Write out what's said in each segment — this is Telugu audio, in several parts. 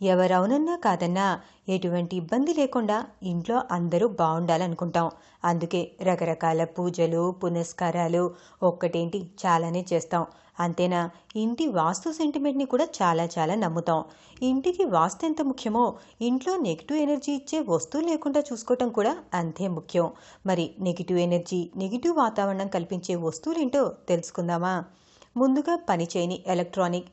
ఎవరవునన్నా కాదన్నా ఎటువంటి ఇబ్బంది లేకుండా ఇంట్లో అందరూ బాగుండాలనుకుంటాం. అందుకే రకరకాల పూజలు, పునస్కారాలు ఒక్కటేంటి చాలానే చేస్తాం. అంతేనా, ఇంటి వాస్తు సెంటిమెంట్ని కూడా చాలా చాలా నమ్ముతాం. ఇంటికి వాస్తు ఎంత ముఖ్యమో ఇంట్లో నెగిటివ్ ఎనర్జీ ఇచ్చే వస్తువులు లేకుండా చూసుకోవటం కూడా అంతే ముఖ్యం. మరి నెగిటివ్ ఎనర్జీ, నెగిటివ్ వాతావరణం కల్పించే వస్తువులేంటో తెలుసుకుందామా? ముందుగా పనిచేయని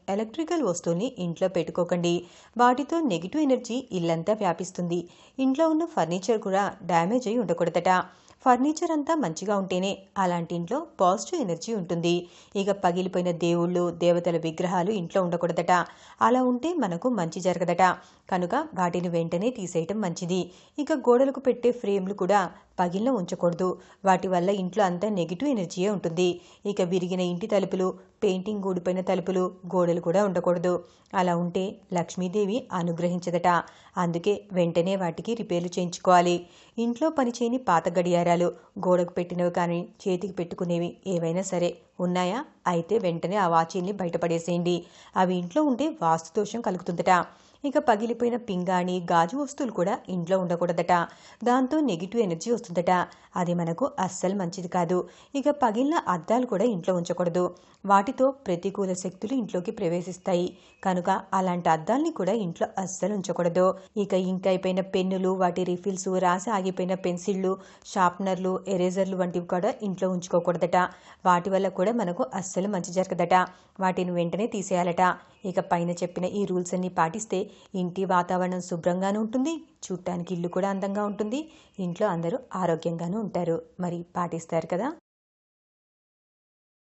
ఎలక్ట్రికల్ వస్తువుల్ని ఇంట్లో పెట్టుకోకండి. వాటితో నెగిటివ్ ఎనర్జీ ఇల్లంతా వ్యాపిస్తుంది. ఇంట్లో ఉన్న ఫర్నిచర్ కూడా డ్యామేజ్ అయి ఉండకూడదట. ఫర్నిచర్ అంతా మంచిగా ఉంటేనే అలాంటి ఇంట్లో పాజిటివ్ ఎనర్జీ ఉంటుంది. ఇక పగిలిపోయిన దేవుళ్ళు, దేవతల విగ్రహాలు ఇంట్లో ఉండకూడదట. అలా ఉంటే మనకు మంచి జరగదట. కనుక వాటిని వెంటనే తీసేయటం మంచిది. ఇక గోడలకు పెట్టే ఫ్రేమ్లు కూడా పగిలిన ఉంచకూడదు. వాటి వల్ల ఇంట్లో అంతా నెగిటివ్ ఎనర్జీయే ఉంటుంది. ఇక విరిగిన ఇంటి తలుపులు, పెయింటింగ్ ఊడిపోయిన తలుపులు, గోడలు కూడా ఉండకూడదు. అలా ఉంటే లక్ష్మీదేవి అనుగ్రహించదట. అందుకే వెంటనే వాటికి రిపేర్లు చేయించుకోవాలి. ఇంట్లో పనిచేయని పాత గడియారాలు, గోడకు పెట్టినవి కానీ చేతికి పెట్టుకునేవి ఏవైనా సరే ఉన్నాయా? అయితే వెంటనే ఆ వాచీల్ని బయటపడేసేయండి. అవి ఇంట్లో ఉంటే వాస్తు దోషం కలుగుతుందట. ఇక పగిలిపోయిన పింగాణి, గాజు వస్తువులు కూడా ఇంట్లో ఉండకూడదట. దాంతో నెగిటివ్ ఎనర్జీ వస్తుందట. అది మనకు అస్సలు మంచిది కాదు. ఇక పగిలిన అద్దాలు కూడా ఇంట్లో ఉంచకూడదు. వాటితో ప్రతికూల శక్తులు ఇంట్లోకి ప్రవేశిస్తాయి. కనుక అలాంటి అద్దాల్ని కూడా ఇంట్లో అస్సలు ఉంచకూడదు. ఇక ఇంక్ అయిపోయిన పెన్నులు, వాటి రిఫిల్స్, రాసి ఆగిపోయిన పెన్సిళ్ళు, షార్ప్నర్లు, ఎరేజర్లు వంటివి కూడా ఇంట్లో ఉంచుకోకూడదట. వాటి వల్ల కూడా మనకు అస్సలు మంచి జరగదట. వాటిని వెంటనే తీసేయాలట. ఇక పైన చెప్పిన ఈ రూల్స్ అన్ని పాటిస్తే ఇంటి వాతావరణం శుభ్రంగానూ ఉంటుంది, చూడటానికి ఇల్లు కూడా అందంగా ఉంటుంది, ఇంట్లో అందరూ ఆరోగ్యంగానూ ఉంటారు. మరి పాటిస్తారు కదా?